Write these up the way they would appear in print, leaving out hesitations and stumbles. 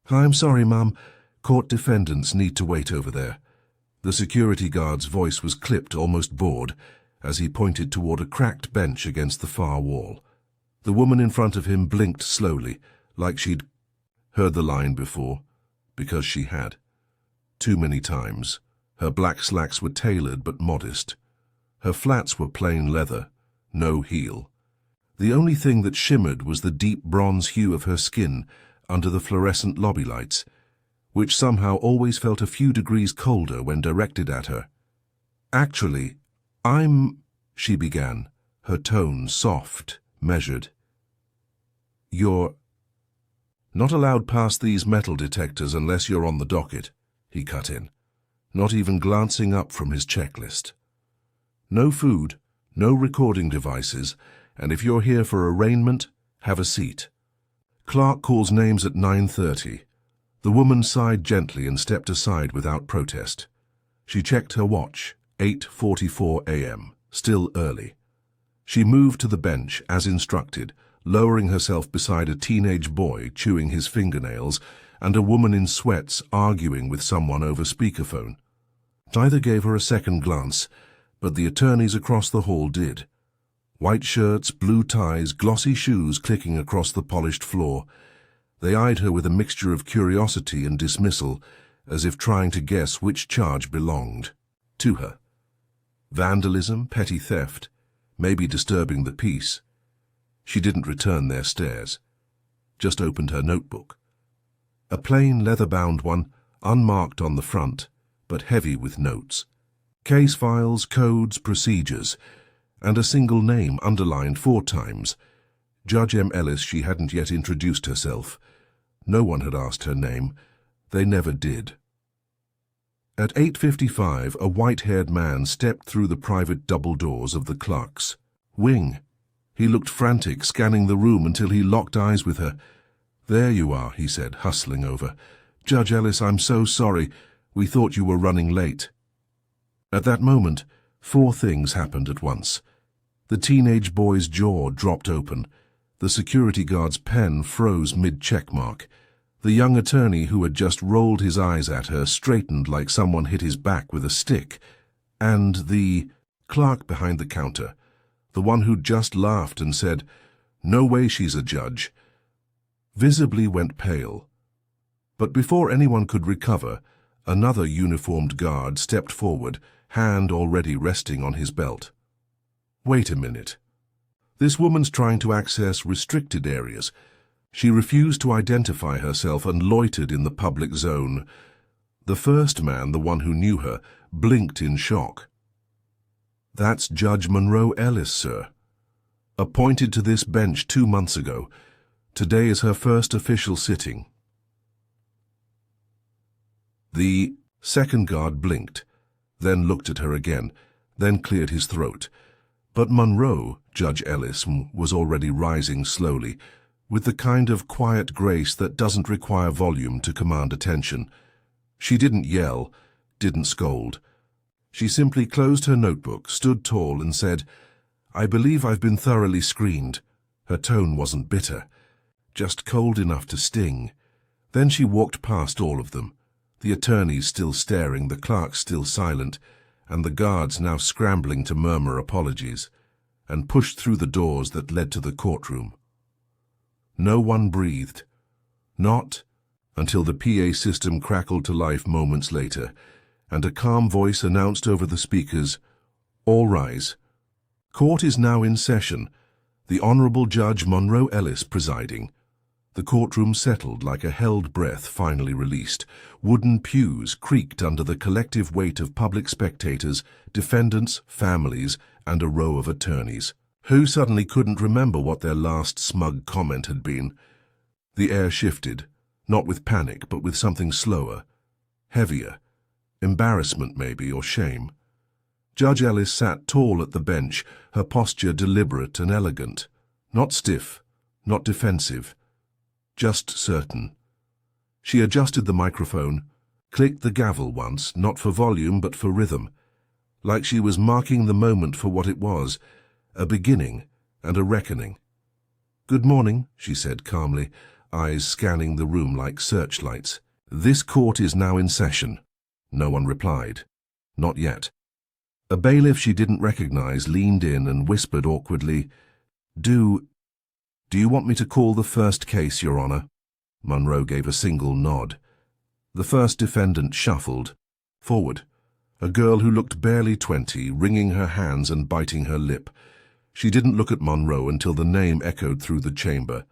I'm sorry, Mum. Court defendants need to wait over there. The security guard's voice was clipped, almost bored, as he pointed toward a cracked bench against the far wall. The woman in front of him blinked slowly, like she'd heard the line before, because she had. Too many times. Her black slacks were tailored but modest. Her flats were plain leather, no heel. The only thing that shimmered was the deep bronze hue of her skin under the fluorescent lobby lights, which somehow always felt a few degrees colder when directed at her. "Actually, she began, her tone soft, measured. "You're not allowed past these metal detectors unless you're on the docket," he cut in, not even glancing up from his checklist. "No food, no recording devices, and if you're here for arraignment, have a seat. Clerk calls names at 9:30. The woman sighed gently and stepped aside without protest. She checked her watch, 8:44 a.m., still early. She moved to the bench, as instructed, lowering herself beside a teenage boy chewing his fingernails and a woman in sweats arguing with someone over speakerphone. Neither gave her a second glance, but the attorneys across the hall did. White shirts, blue ties, glossy shoes clicking across the polished floor. They eyed her with a mixture of curiosity and dismissal, as if trying to guess which charge belonged to her. Vandalism, petty theft, maybe disturbing the peace. She didn't return their stares, just opened her notebook. A plain leather-bound one, unmarked on the front, but heavy with notes. Case files, codes, procedures, and a single name underlined 4 times. Judge M. Ellis. She hadn't yet introduced herself. No one had asked her name. They never did. At 8:55, a white-haired man stepped through the private double doors of the clerks' wing. He looked frantic, scanning the room until he locked eyes with her. "There you are," he said, hustling over. "Judge Ellis, I'm so sorry. We thought you were running late." At that moment, 4 things happened at once. The teenage boy's jaw dropped open. The security guard's pen froze mid-checkmark. The young attorney who had just rolled his eyes at her straightened like someone hit his back with a stick. And the clerk behind the counter, the one who'd just laughed and said, "No way she's a judge," visibly went pale. But before anyone could recover, another uniformed guard stepped forward, hand already resting on his belt. "Wait a minute. This woman's trying to access restricted areas. She refused to identify herself and loitered in the public zone." The first man, the one who knew her, blinked in shock. "That's Judge Monroe Ellis, sir. Appointed to this bench 2 months ago. Today is her first official sitting." The second guard blinked, then looked at her again, then cleared his throat. But Monroe, Judge Ellis, was already rising slowly, with the kind of quiet grace that doesn't require volume to command attention. She didn't yell, didn't scold. She simply closed her notebook, stood tall, and said, "I believe I've been thoroughly screened." Her tone wasn't bitter, just cold enough to sting. Then she walked past all of them, the attorneys still staring, the clerks still silent, and the guards now scrambling to murmur apologies, and pushed through the doors that led to the courtroom. No one breathed. Not until the PA system crackled to life moments later, and a calm voice announced over the speakers, "All rise. Court is now in session. The Honorable Judge Monroe Ellis presiding." The courtroom settled like a held breath finally released. Wooden pews creaked under the collective weight of public spectators, defendants, families, and a row of attorneys, who suddenly couldn't remember what their last smug comment had been. The air shifted, not with panic, but with something slower, heavier, embarrassment maybe, or shame. Judge Ellis sat tall at the bench, her posture deliberate and elegant, not stiff, not defensive, just certain. She adjusted the microphone, clicked the gavel once, not for volume but for rhythm, like she was marking the moment for what it was, a beginning and a reckoning. "Good morning," she said calmly. eyes scanning the room like searchlights. "This court is now in session." No one replied. Not yet. A bailiff she didn't recognize leaned in and whispered awkwardly, Do you want me to call the first case, Your Honor?" Monroe gave a single nod. The first defendant shuffled forward. A girl who looked barely 20, wringing her hands and biting her lip. She didn't look at Monroe until the name echoed through the chamber.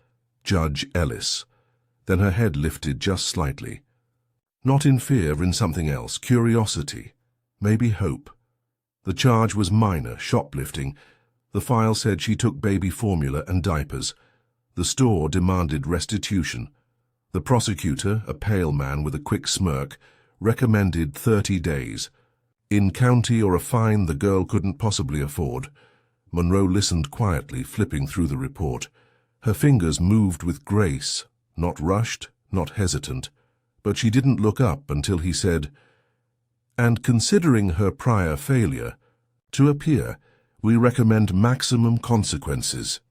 Judge Ellis. Then her head lifted just slightly. Not in fear, in something else, curiosity, maybe hope. The charge was minor, shoplifting. The file said she took baby formula and diapers. The store demanded restitution. The prosecutor, a pale man with a quick smirk, recommended 30 days. In county or a fine the girl couldn't possibly afford. Monroe listened quietly, flipping through the report. Her fingers moved with grace, not rushed, not hesitant. But she didn't look up until he said, "And considering her prior failure to appear, we recommend maximum consequences."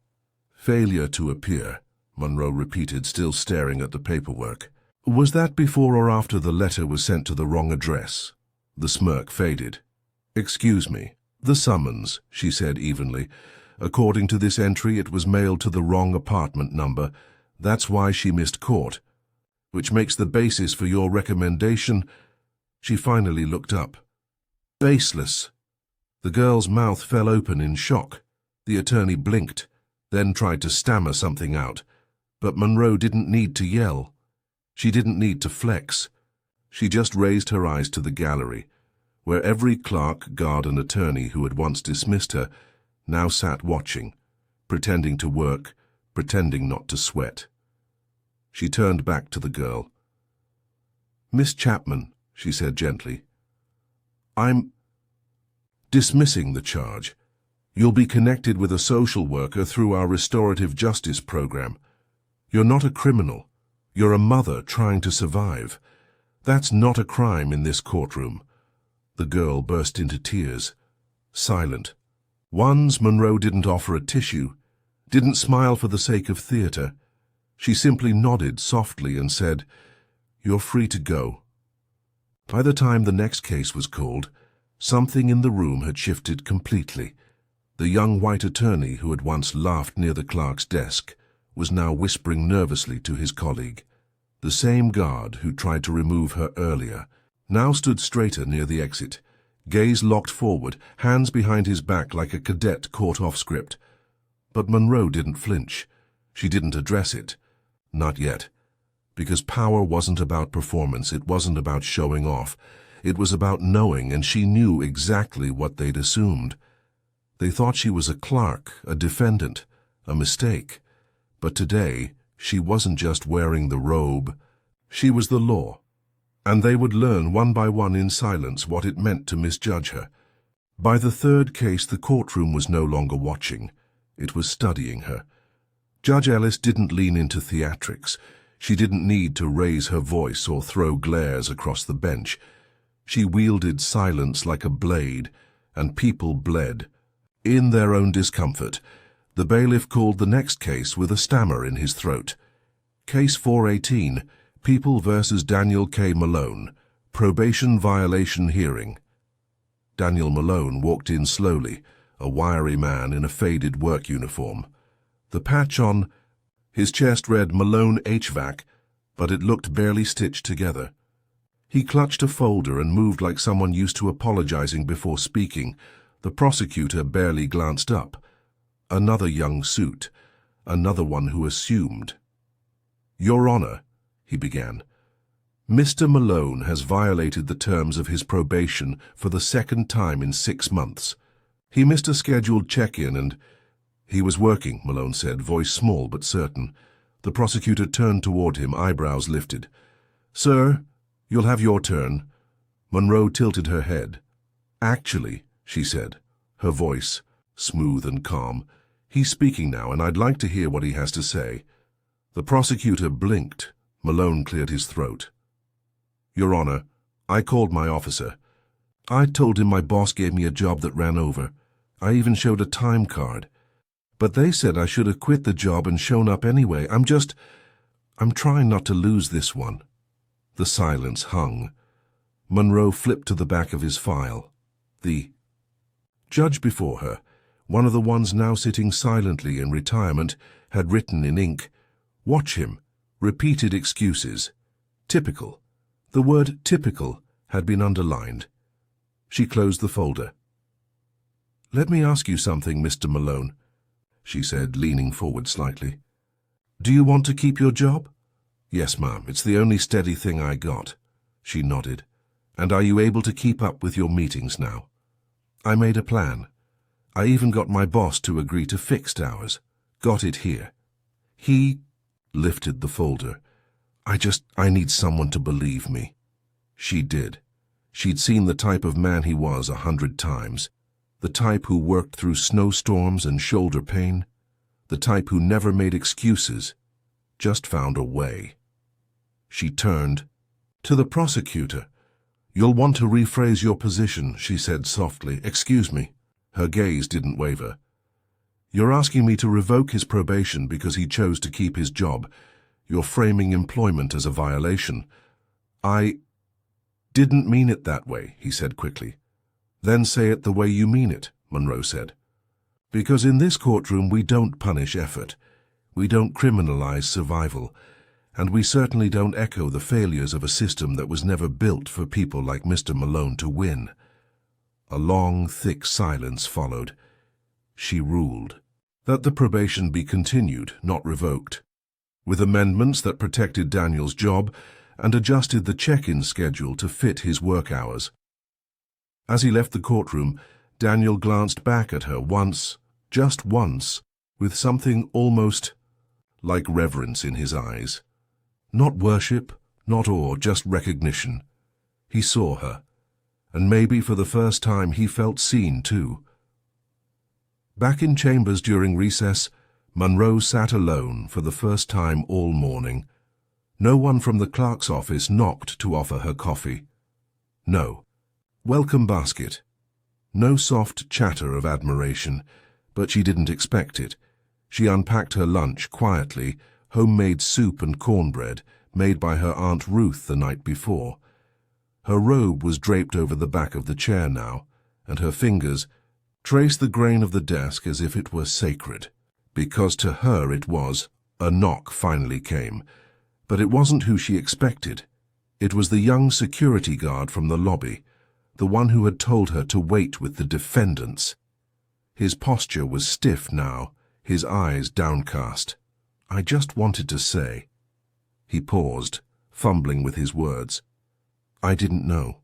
"Failure to appear," Monroe repeated, still staring at the paperwork. "Was that before or after the letter was sent to the wrong address?" The smirk faded. "Excuse me. The summons," she said evenly. "According to this entry, it was mailed to the wrong apartment number. That's why she missed court. Which makes the basis for your recommendation." She finally looked up. "Baseless." The girl's mouth fell open in shock. The attorney blinked, then tried to stammer something out. But Monroe didn't need to yell. She didn't need to flex. She just raised her eyes to the gallery, where every clerk, guard, and attorney who had once dismissed her now sat watching, pretending to work, pretending not to sweat. She turned back to the girl. "Miss Chapman," she said gently, "I'm dismissing the charge. You'll be connected with a social worker through our restorative justice program. You're not a criminal. You're a mother trying to survive. That's not a crime in this courtroom." The girl burst into tears, silent. Monroe didn't offer a tissue, didn't smile for the sake of theater. She simply nodded softly and said, "You're free to go." By the time the next case was called, something in the room had shifted completely. The young white attorney who had once laughed near the clerk's desk was now whispering nervously to his colleague. The same guard who tried to remove her earlier now stood straighter near the exit, gaze locked forward, hands behind his back like a cadet caught off script. But Monroe didn't flinch. She didn't address it. Not yet. Because power wasn't about performance, it wasn't about showing off. It was about knowing, and she knew exactly what they'd assumed. They thought she was a clerk, a defendant, a mistake. But today, she wasn't just wearing the robe. She was the law. And they would learn one by one in silence what it meant to misjudge her. By the third case, the courtroom was no longer watching. It was studying her. Judge Ellis didn't lean into theatrics. She didn't need to raise her voice or throw glares across the bench. She wielded silence like a blade, and people bled. In their own discomfort, the bailiff called the next case with a stammer in his throat. Case 418, People versus Daniel K. Malone, probation violation hearing. Daniel Malone walked in slowly, a wiry man in a faded work uniform. The patch on his chest read Malone HVAC, but it looked barely stitched together. He clutched a folder and moved like someone used to apologizing before speaking. The prosecutor barely glanced up. Another young suit, another one who assumed. "Your Honor," he began, "Mr. Malone has violated the terms of his probation for the second time in 6 months. He missed a scheduled check-in and—" "He was working," Malone said, voice small but certain. The prosecutor turned toward him, eyebrows lifted. "Sir, you'll have your turn." Monroe tilted her head. "Actually," she said, her voice smooth and calm, "he's speaking now, and I'd like to hear what he has to say." The prosecutor blinked. Malone cleared his throat. "Your Honor, I called my officer. I told him my boss gave me a job that ran over. I even showed a time card. But they said I should have quit the job and shown up anyway. I'm I'm trying not to lose this one." The silence hung. Monroe flipped to the back of his file. The judge before her, one of the ones now sitting silently in retirement, had written in ink, "Watch him. Repeated excuses. Typical." The word typical had been underlined. She closed the folder. "Let me ask you something, Mr. Malone," she said, leaning forward slightly. "Do you want to keep your job?" "Yes, ma'am. It's the only steady thing I got." She nodded. "And are you able to keep up with your meetings now?" "I made a plan. I even got my boss to agree to fixed hours. Got it here." He lifted the folder. I need someone to believe me." She did. She'd seen the type of man he was 100 times. The type who worked through snowstorms and shoulder pain. The type who never made excuses, just found a way. She turned to the prosecutor. "You'll want to rephrase your position," she said softly. "Excuse me." Her gaze didn't waver. "You're asking me to revoke his probation because he chose to keep his job. You're framing employment as a violation." "I didn't mean it that way," he said quickly. "Then say it the way you mean it," Monroe said. "Because in this courtroom we don't punish effort. We don't criminalize survival. And we certainly don't echo the failures of a system that was never built for people like Mr. Malone to win." A long, thick silence followed. She ruled that the probation be continued, not revoked, with amendments that protected Daniel's job and adjusted the check-in schedule to fit his work hours. As he left the courtroom, Daniel glanced back at her once, just once, with something almost like reverence in his eyes. Not worship, not awe, just recognition. He saw her, and maybe for the first time he felt seen too. Back in chambers during recess, Monroe sat alone for the first time all morning. No one from the clerk's office knocked to offer her coffee. No welcome basket. No soft chatter of admiration, but she didn't expect it. She unpacked her lunch quietly, homemade soup and cornbread, made by her Aunt Ruth the night before. Her robe was draped over the back of the chair now, and her fingers traced the grain of the desk as if it were sacred. Because to her it was. A knock finally came, but it wasn't who she expected. It was the young security guard from the lobby, the one who had told her to wait with the defendants. His posture was stiff now, his eyes downcast. "I just wanted to say." He paused, fumbling with his words. "I didn't know."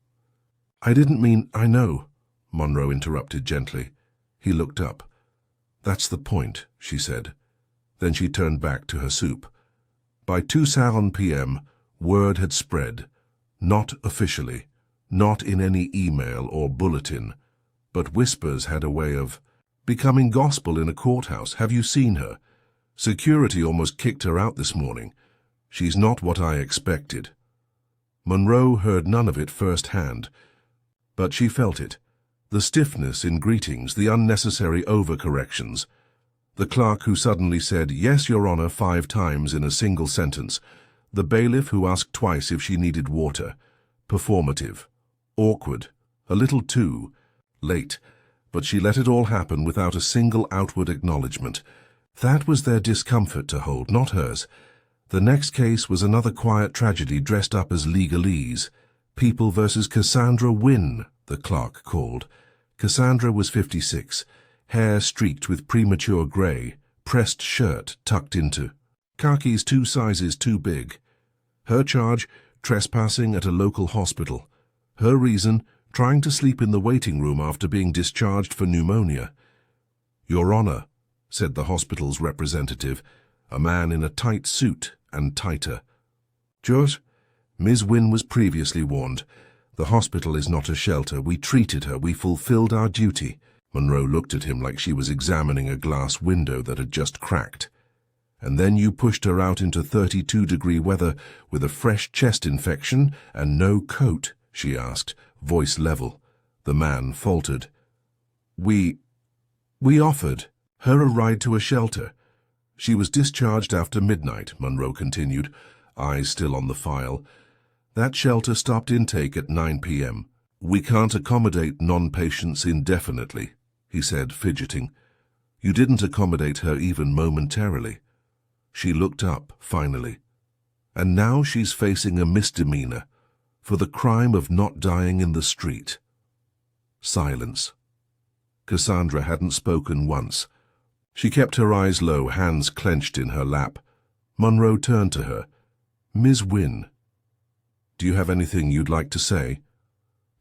"I didn't mean I know," Monroe interrupted gently. He looked up. "That's the point," she said. Then she turned back to her soup. By 2:00 p.m., word had spread, not officially, not in any email or bulletin, but whispers had a way of becoming gospel in a courthouse. "Have you seen her? Security almost kicked her out this morning. She's not what I expected." Monroe heard none of it firsthand, but she felt it. The stiffness in greetings, the unnecessary overcorrections. The clerk who suddenly said, "Yes, Your Honor," 5 times in a single sentence. The bailiff who asked twice if she needed water. Performative. Awkward. A little too late. But she let it all happen without a single outward acknowledgement. That was their discomfort to hold, not hers. The next case was another quiet tragedy dressed up as legalese. People versus Cassandra Wynne, the clerk called. Cassandra was 56, hair streaked with premature grey, pressed shirt tucked into khakis 2 sizes too big. Her charge, trespassing at a local hospital. Her reason, trying to sleep in the waiting room after being discharged for pneumonia. "Your Honor," said the hospital's representative, a man in a tight suit and tighter. "Judge, Ms. Wynne was previously warned. The hospital is not a shelter. We treated her. We fulfilled our duty." Monroe looked at him like she was examining a glass window that had just cracked. "And then you pushed her out into 32-degree weather with a fresh chest infection and no coat?" she asked, voice level. The man faltered. We offered her a ride to a shelter. She was discharged after midnight, Monroe continued, eyes still on the file. That shelter stopped intake at 9 p.m. We can't accommodate non-patients indefinitely, he said, fidgeting. You didn't accommodate her even momentarily. She looked up, finally. And now she's facing a misdemeanor for the crime of not dying in the street. Silence. Cassandra hadn't spoken once. She kept her eyes low, hands clenched in her lap. Monroe turned to her. Ms. Wynne, do you have anything you'd like to say?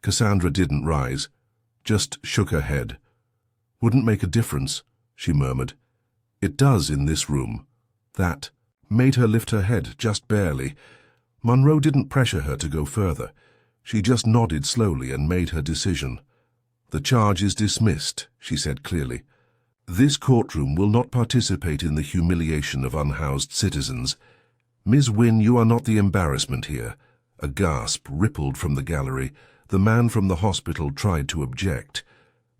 Cassandra didn't rise, just shook her head. Wouldn't make a difference, she murmured. It does in this room. That made her lift her head, just barely. Monroe didn't pressure her to go further. She just nodded slowly and made her decision. The charge is dismissed, she said clearly. This courtroom will not participate in the humiliation of unhoused citizens. Ms. Wynne, you are not the embarrassment here. A gasp rippled from the gallery. The man from the hospital tried to object.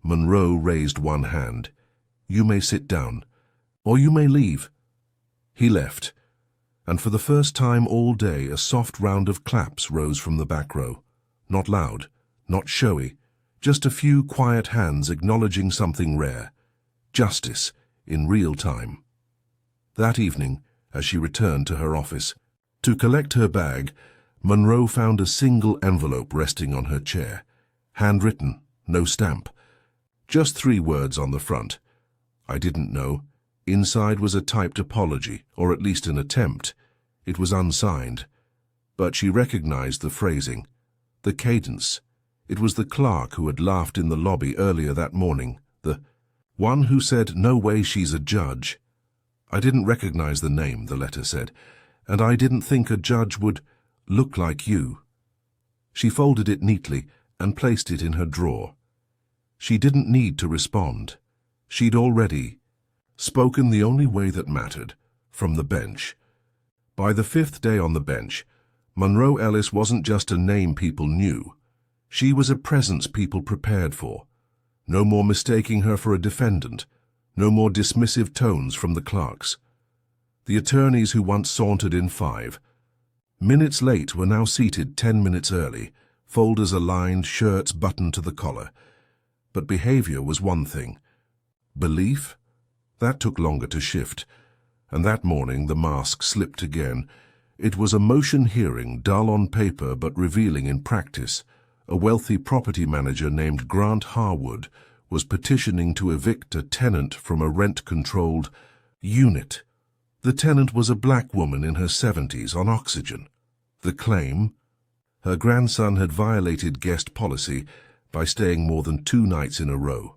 Monroe raised one hand. You may sit down, or you may leave. He left, and for the first time all day a soft round of claps rose from the back row. Not loud, not showy, just a few quiet hands acknowledging something rare. Justice in real time. That evening, as she returned to her office, to collect her bag, Monroe found a single envelope resting on her chair. Handwritten, no stamp. Just 3 words on the front. I didn't know. Inside was a typed apology, or at least an attempt. It was unsigned. But she recognized the phrasing, the cadence. It was the clerk who had laughed in the lobby earlier that morning, the one who said, "No way she's a judge." I didn't recognize the name, the letter said, and I didn't think a judge would look like you. She folded it neatly and placed it in her drawer. She didn't need to respond. She'd already spoken the only way that mattered, from the bench. By the 5th day on the bench, Monroe Ellis wasn't just a name people knew. She was a presence people prepared for. No more mistaking her for a defendant. No more dismissive tones from the clerks. The attorneys who once sauntered in 5 minutes late were now seated 10 minutes early, folders aligned, shirts buttoned to the collar. But behavior was one thing. Belief? That took longer to shift. And that morning the mask slipped again. It was a motion hearing, dull on paper but revealing in practice. A wealthy property manager named Grant Harwood was petitioning to evict a tenant from a rent-controlled unit. The tenant was a black woman in her 70s on oxygen. The claim? Her grandson had violated guest policy by staying more than 2 nights in a row.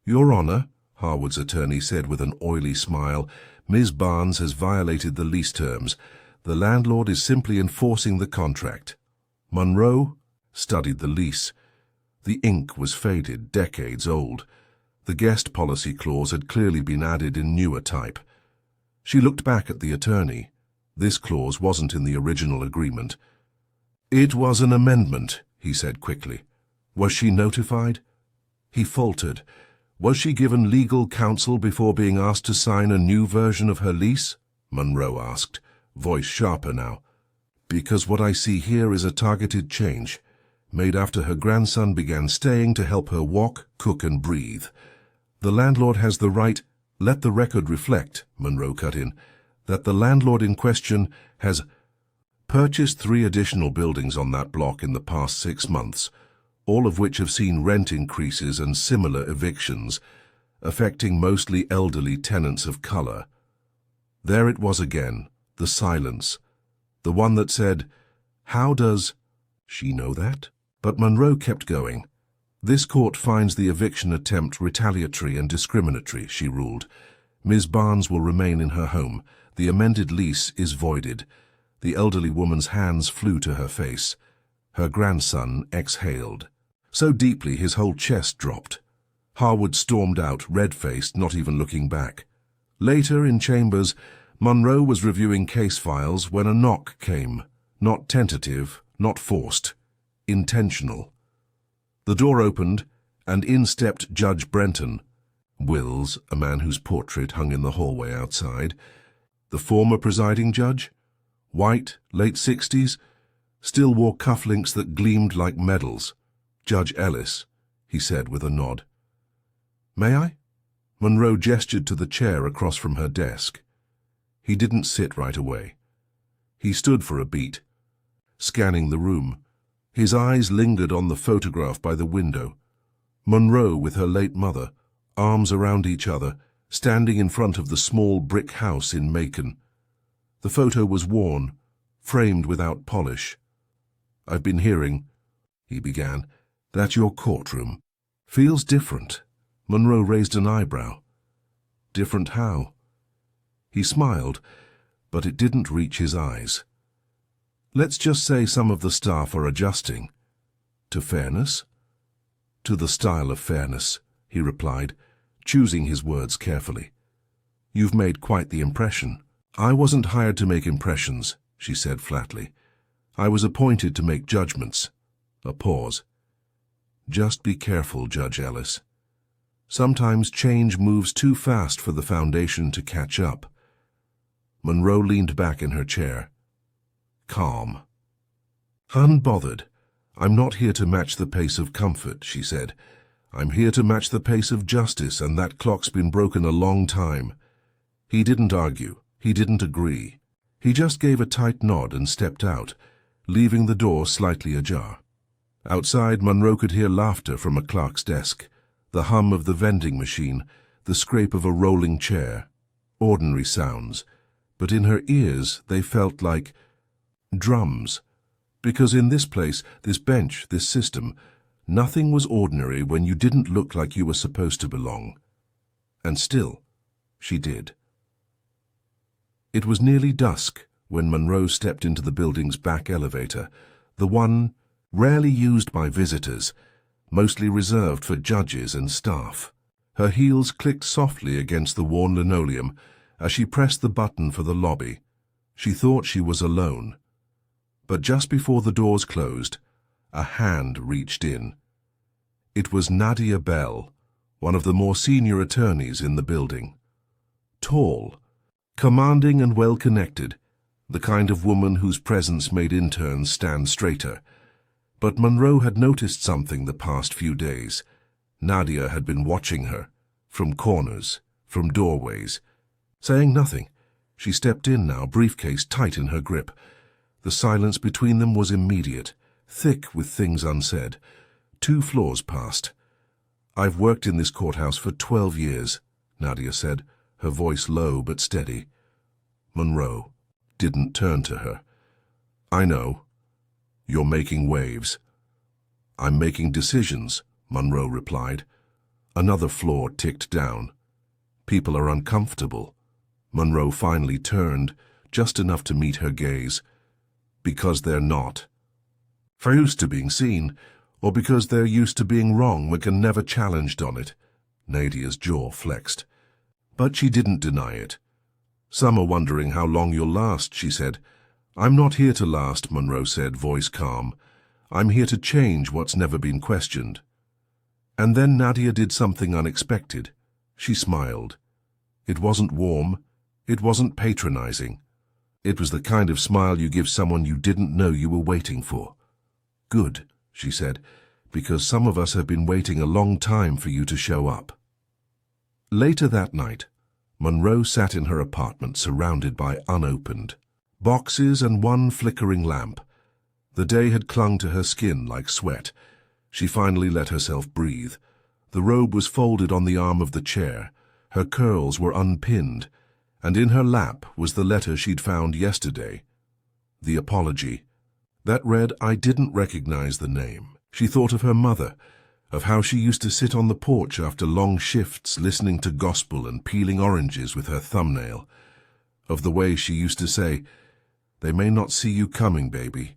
Your Honor, Harwood's attorney said with an oily smile, Ms. Barnes has violated the lease terms. The landlord is simply enforcing the contract. Monroe studied the lease. The ink was faded, decades old. The guest policy clause had clearly been added in newer type. She looked back at the attorney. This clause wasn't in the original agreement. It was an amendment, he said quickly. Was she notified? He faltered. Was she given legal counsel before being asked to sign a new version of her lease? Monroe asked, voice sharper now. Because what I see here is a targeted change, made after her grandson began staying to help her walk, cook, and breathe. The landlord has the right, let the record reflect, Monroe cut in, that the landlord in question has purchased 3 additional buildings on that block in the past 6 months, all of which have seen rent increases and similar evictions, affecting mostly elderly tenants of color. There it was again, the silence, the one that said, how does she know that? But Monroe kept going. This court finds the eviction attempt retaliatory and discriminatory, she ruled. Ms. Barnes will remain in her home. The amended lease is voided. The elderly woman's hands flew to her face. Her grandson exhaled. So deeply his whole chest dropped. Harwood stormed out, red-faced, not even looking back. Later, in chambers, Monroe was reviewing case files when a knock came. Not tentative, not forced. Intentional. The door opened, and in stepped Judge Brenton. Wills, a man whose portrait hung in the hallway outside. The former presiding judge, white, late 60s, still wore cufflinks that gleamed like medals. Judge Ellis, he said with a nod. May I? Monroe gestured to the chair across from her desk. He didn't sit right away. He stood for a beat, scanning the room. His eyes lingered on the photograph by the window. Monroe with her late mother, arms around each other, standing in front of the small brick house in Macon. The photo was worn, framed without polish. I've been hearing, he began, that your courtroom feels different. Monroe raised an eyebrow. Different how? He smiled, but it didn't reach his eyes. Let's just say some of the staff are adjusting. To fairness? To the style of fairness, he replied, choosing his words carefully. You've made quite the impression. I wasn't hired to make impressions, she said flatly. I was appointed to make judgments. A pause. Just be careful, Judge Ellis. Sometimes change moves too fast for the foundation to catch up. Monroe leaned back in her chair. Calm. Unbothered. I'm not here to match the pace of comfort, she said. I'm here to match the pace of justice, and that clock's been broken a long time. He didn't argue. He didn't agree. He just gave a tight nod and stepped out, leaving the door slightly ajar. Outside, Monroe could hear laughter from a clerk's desk, the hum of the vending machine, the scrape of a rolling chair. Ordinary sounds, but in her ears they felt like drums, because in this place, this bench, this system, nothing was ordinary when you didn't look like you were supposed to belong. And still, she did. It was nearly dusk when Monroe stepped into the building's back elevator, the one rarely used by visitors, mostly reserved for judges and staff. Her heels clicked softly against the worn linoleum as she pressed the button for the lobby. She thought she was alone. But just before the doors closed, a hand reached in. It was Nadia Bell, one of the more senior attorneys in the building. Tall, commanding and well-connected, the kind of woman whose presence made interns stand straighter. But Monroe had noticed something the past few days. Nadia had been watching her, from corners, from doorways. Saying nothing, she stepped in now, briefcase tight in her grip. The silence between them was immediate, thick with things unsaid. 2 floors passed. I've worked in this courthouse for 12 years, Nadia said, her voice low but steady. Monroe didn't turn to her. I know. You're making waves. I'm making decisions, Monroe replied. Another floor ticked down. People are uncomfortable. Monroe finally turned, just enough to meet her gaze. Because they're not. For used to being seen, or because they're used to being wrong and can never challenged on it. Nadia's jaw flexed. But she didn't deny it. Some are wondering how long you'll last, she said. I'm not here to last, Monroe said, voice calm. I'm here to change what's never been questioned. And then Nadia did something unexpected. She smiled. It wasn't warm. It wasn't patronizing. It was the kind of smile you give someone you didn't know you were waiting for. Good, she said, because some of us have been waiting a long time for you to show up. Later that night, Monroe sat in her apartment surrounded by unopened boxes and one flickering lamp. The day had clung to her skin like sweat. She finally let herself breathe. The robe was folded on the arm of the chair. Her curls were unpinned, and in her lap was the letter she'd found yesterday. The apology. That read, I didn't recognize the name. She thought of her mother, of how she used to sit on the porch after long shifts listening to gospel and peeling oranges with her thumbnail, of the way she used to say, they may not see you coming, baby,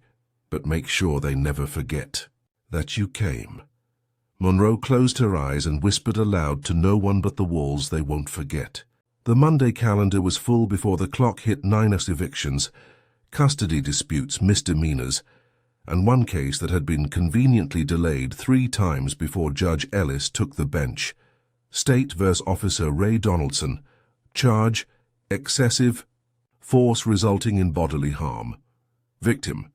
but make sure they never forget that you came. Monroe closed her eyes and whispered aloud to no one but the walls they won't forget. The Monday calendar was full before the clock hit 9 evictions, custody disputes, misdemeanors, and one case that had been conveniently delayed 3 times before Judge Ellis took the bench. State vs. Officer Ray Donaldson. Charge: excessive force resulting in bodily harm. Victim: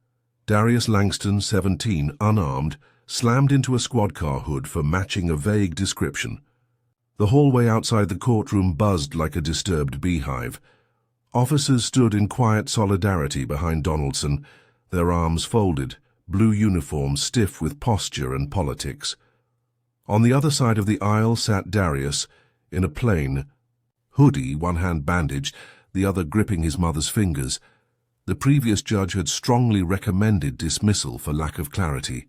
Darius Langston, 17, unarmed, slammed into a squad car hood for matching a vague description. The hallway outside the courtroom buzzed like a disturbed beehive. Officers stood in quiet solidarity behind Donaldson, their arms folded, blue uniforms stiff with posture and politics. On the other side of the aisle sat Darius, in a plain hoodie, one hand bandaged, the other gripping his mother's fingers. The previous judge had strongly recommended dismissal for lack of clarity,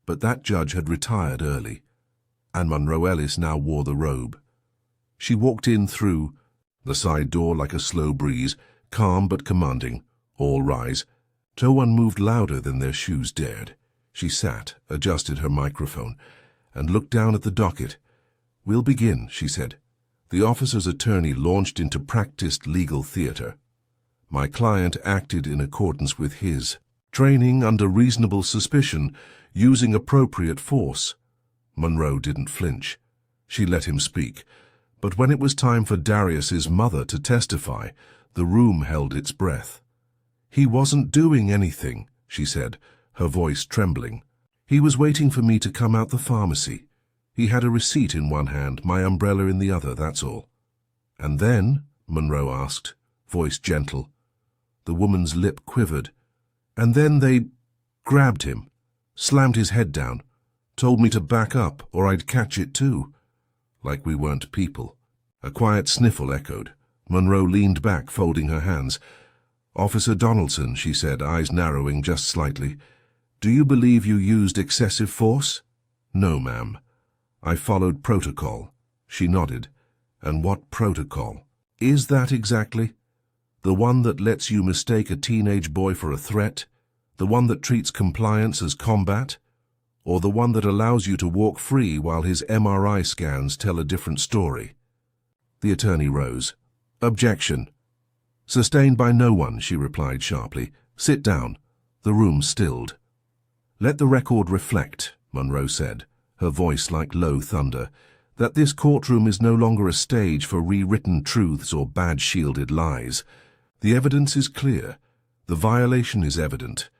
but that judge had retired early, and Monroe Ellis now wore the robe. She walked in through the side door like a slow breeze, calm but commanding. All rise. No one moved louder than their shoes dared. She sat, adjusted her microphone, and looked down at the docket. "We'll begin," she said. The officer's attorney launched into practiced legal theater. My client acted in accordance with his training under reasonable suspicion, using appropriate force. Monroe didn't flinch. She let him speak. But when it was time for Darius's mother to testify, the room held its breath. "He wasn't doing anything," she said, her voice trembling. "He was waiting for me to come out the pharmacy. He had a receipt in one hand, my umbrella in the other, that's all." "And then?" Monroe asked, voice gentle. The woman's lip quivered. "And then they grabbed him, slammed his head down, told me to back up or I'd catch it too. Like we weren't people." A quiet sniffle echoed. Monroe leaned back, folding her hands. "Officer Donaldson," she said, eyes narrowing just slightly, "do you believe you used excessive force?" "No, ma'am. I followed protocol." She nodded. "And what protocol is that exactly? The one that lets you mistake a teenage boy for a threat? The one that treats compliance as combat? Or the one that allows you to walk free while his MRI scans tell a different story?" The attorney rose. "Objection." "Sustained by no one," she replied sharply. "Sit down." The room stilled. "Let the record reflect," Monroe said, her voice like low thunder, "that this courtroom is no longer a stage for rewritten truths or badge-shielded lies. The evidence is clear. The violation is evident.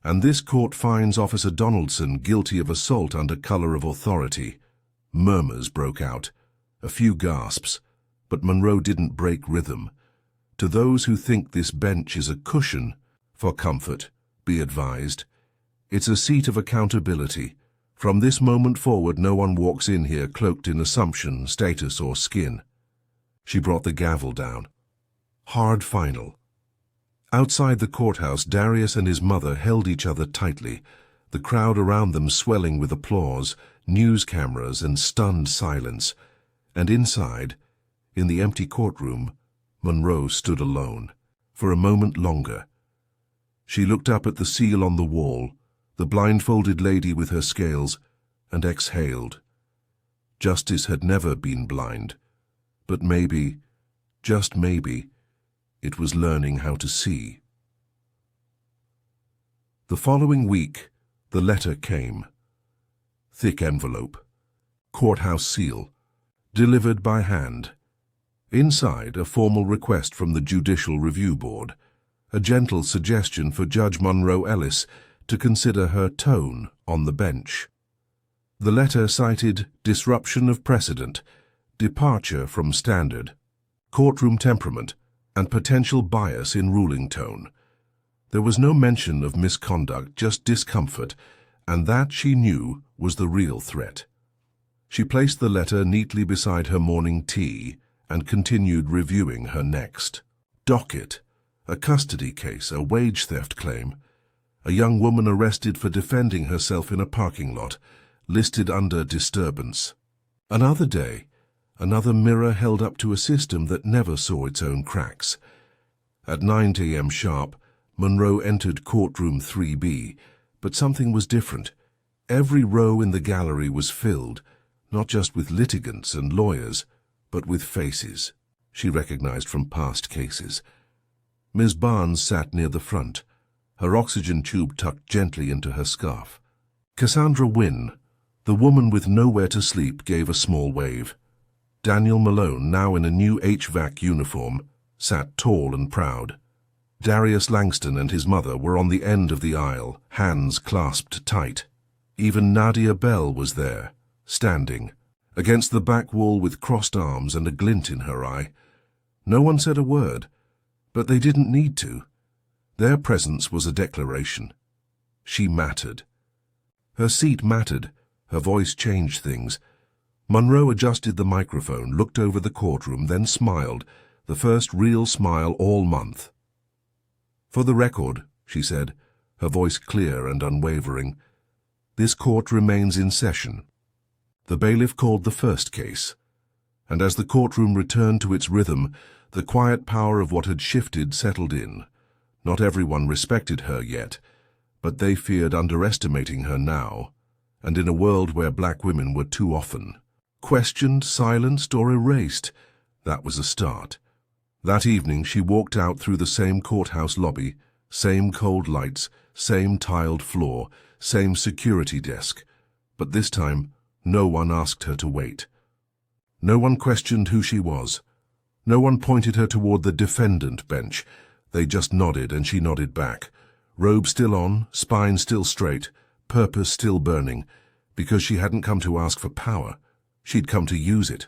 And this court finds Officer Donaldson guilty of assault under color of authority." Murmurs broke out, a few gasps, but Monroe didn't break rhythm. "To those who think this bench is a cushion for comfort, be advised, it's a seat of accountability. From this moment forward, no one walks in here cloaked in assumption, status, or skin." She brought the gavel down. Hard final. Outside the courthouse, Darius and his mother held each other tightly, the crowd around them swelling with applause, news cameras, and stunned silence. And inside, in the empty courtroom, Monroe stood alone, for a moment longer. She looked up at the seal on the wall, the blindfolded lady with her scales, and exhaled. Justice had never been blind, but maybe, just maybe, it was learning how to see. The following week, the letter came. Thick envelope, courthouse seal, delivered by hand. Inside, a formal request from the Judicial Review Board, a gentle suggestion for Judge Monroe Ellis to consider her tone on the bench. The letter cited disruption of precedent, departure from standard, courtroom temperament, and potential bias in ruling tone. There was no mention of misconduct, just discomfort, and that, she knew, was the real threat. She placed the letter neatly beside her morning tea and continued reviewing her next docket. A custody case, a wage theft claim. A young woman arrested for defending herself in a parking lot, listed under disturbance. Another day, another mirror held up to a system that never saw its own cracks. At 9 a.m. sharp, Monroe entered courtroom 3B, but something was different. Every row in the gallery was filled, not just with litigants and lawyers, but with faces she recognized from past cases. Ms. Barnes sat near the front, her oxygen tube tucked gently into her scarf. Cassandra Wynne, the woman with nowhere to sleep, gave a small wave. Daniel Malone, now in a new HVAC uniform, sat tall and proud. Darius Langston and his mother were on the end of the aisle, hands clasped tight. Even Nadia Bell was there, standing, against the back wall with crossed arms and a glint in her eye. No one said a word, but they didn't need to. Their presence was a declaration. She mattered. Her seat mattered. Her voice changed things. Monroe adjusted the microphone, looked over the courtroom, then smiled, the first real smile all month. "For the record," she said, her voice clear and unwavering, "this court remains in session." The bailiff called the first case, and as the courtroom returned to its rhythm, the quiet power of what had shifted settled in. Not everyone respected her yet, but they feared underestimating her now, and in a world where black women were too often questioned, silenced, or erased, that was a start. That evening she walked out through the same courthouse lobby, same cold lights, same tiled floor, same security desk, but this time no one asked her to wait. No one questioned who she was. No one pointed her toward the defendant bench. They just nodded, and she nodded back. Robe still on, spine still straight, purpose still burning, because she hadn't come to ask for power. She'd come to use it.